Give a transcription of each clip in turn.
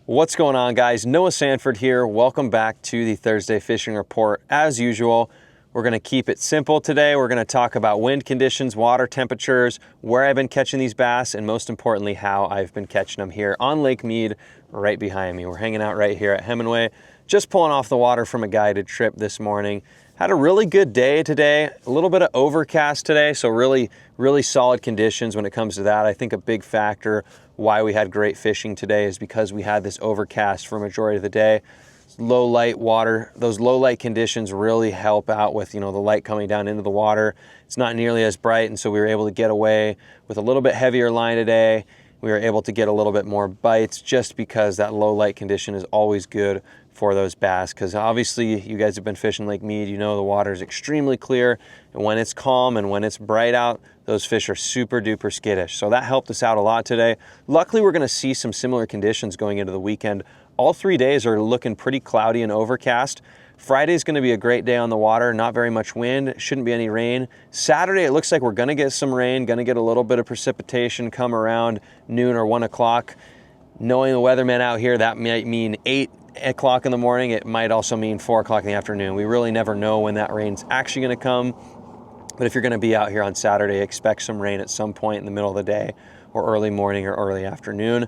What's going on, guys? Noah Sanford here. Welcome back to the Thursday Fishing Report. As usual, we're going to keep it simple today. We're going to talk about wind conditions, water temperatures, where I've been catching these bass, and most importantly, how I've been catching them here on Lake Mead right behind me. We're hanging out right here at Hemingway, just pulling off the water from a guided trip this morning. Had a really good day today, a little bit of overcast today, so really solid conditions when it comes to that. I think a big factor why we had great fishing today is because we had this overcast for a majority of the day. Low light water, those low light conditions really help out with, the light coming down into the water. It's not nearly as bright, and so we were able to get away with a little bit heavier line today. We were able to get a little bit more bites just because that low light condition is always good for those bass, because obviously you guys have been fishing Lake Mead, you know the water is extremely clear, and when it's calm and when it's bright out, those fish are super duper skittish. So that helped us out a lot today. Luckily, we're going to see some similar conditions going into the weekend. All 3 days are looking pretty cloudy and overcast. Friday is going to be a great day on the water, not very much wind, shouldn't be any rain. Saturday, it looks like we're going to get some rain, going to get a little bit of precipitation come around noon or 1 o'clock. Knowing the weatherman out here, that might mean 8 o'clock in the morning. It might also mean 4 o'clock in the afternoon. We really never know when that rain's actually going to come. But if you're going to be out here on Saturday, expect some rain at some point in the middle of the day or early morning or early afternoon.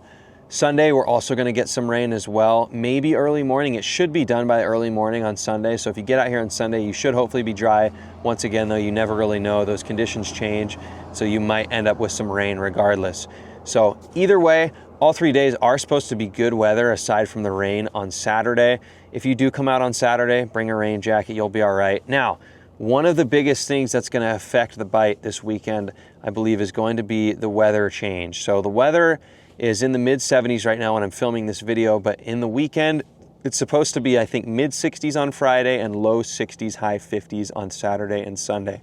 Sunday, we're also going to get some rain as well. Maybe early morning. It should be done by early morning on Sunday. So if you get out here on Sunday, you should hopefully be dry. Once again, though, you never really know. Those conditions change, so you might end up with some rain regardless. So either way, all 3 days are supposed to be good weather aside from the rain on Saturday. If you do come out on Saturday, bring a rain jacket, you'll be all right. Now, one of the biggest things that's going to affect the bite this weekend, I believe, is going to be the weather change. So the weather is in the mid 70s right now when I'm filming this video, but in the weekend, it's supposed to be, I think, mid 60s on Friday and low 60s, high 50s on Saturday and Sunday.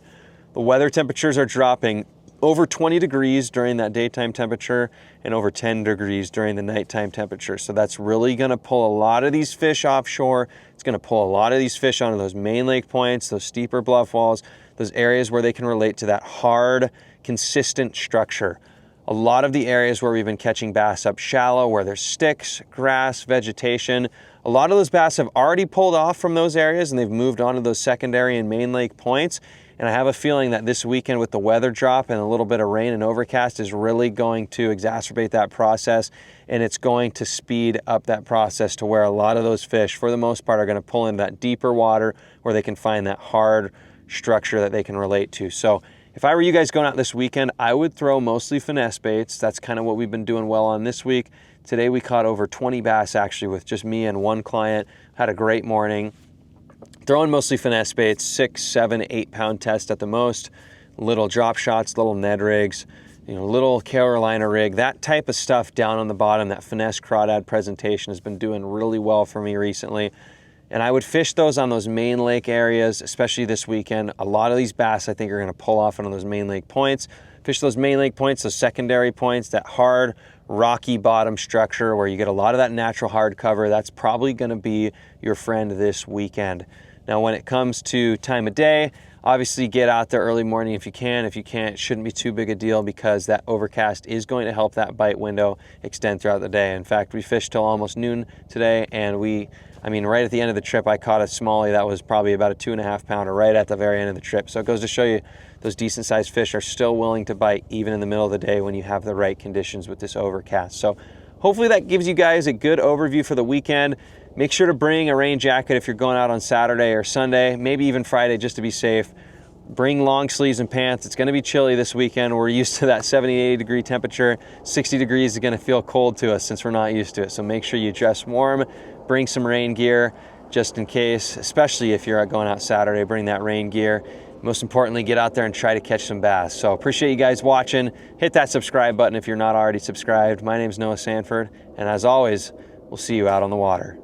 The weather temperatures are dropping over 20 degrees during that daytime temperature and over 10 degrees during the nighttime temperature. So that's really going to pull a lot of these fish offshore. It's going to pull a lot of these fish onto those main lake points, those steeper bluff walls, those areas where they can relate to that hard, consistent structure. A lot of the areas where we've been catching bass up shallow, where there's sticks, grass, vegetation, a lot of those bass have already pulled off from those areas and they've moved on to those secondary and main lake points. And I have a feeling that this weekend with the weather drop and a little bit of rain and overcast is really going to exacerbate that process, and it's going to speed up that process to where a lot of those fish, for the most part, are going to pull into that deeper water where they can find that hard structure that they can relate to. So if I were you guys going out this weekend, I would throw mostly finesse baits. That's kind of what we've been doing well on this week. Today we caught over 20 bass actually with just me and one client. Had a great morning. Throwing mostly finesse baits, 6, 7, 8 pound test at the most, little drop shots, little Ned rigs, little Carolina rig, that type of stuff down on the bottom. That finesse crawdad presentation has been doing really well for me recently. And I would fish those on those main lake areas, especially this weekend. A lot of these bass I think are gonna pull off on those main lake points. Fish those main lake points, those secondary points, that hard, rocky bottom structure where you get a lot of that natural hard cover. That's probably gonna be your friend this weekend. Now, when it comes to time of day, obviously get out there early morning if you can. If you can't, it shouldn't be too big a deal because that overcast is going to help that bite window extend throughout the day. In fact, we fished till almost noon today, and right at the end of the trip, I caught a smallie that was probably about a 2.5 pounder right at the very end of the trip. So it goes to show you those decent sized fish are still willing to bite even in the middle of the day when you have the right conditions with this overcast. So hopefully that gives you guys a good overview for the weekend. Make sure to bring a rain jacket if you're going out on Saturday or Sunday, maybe even Friday just to be safe. Bring long sleeves and pants. It's going to be chilly this weekend. We're used to that 70, 80 degree temperature. 60 degrees is going to feel cold to us since we're not used to it. So make sure you dress warm. Bring some rain gear just in case, especially if you're going out Saturday, bring that rain gear. Most importantly, get out there and try to catch some bass. So appreciate you guys watching. Hit that subscribe button if you're not already subscribed. My name's Noah Sanford, and as always, we'll see you out on the water.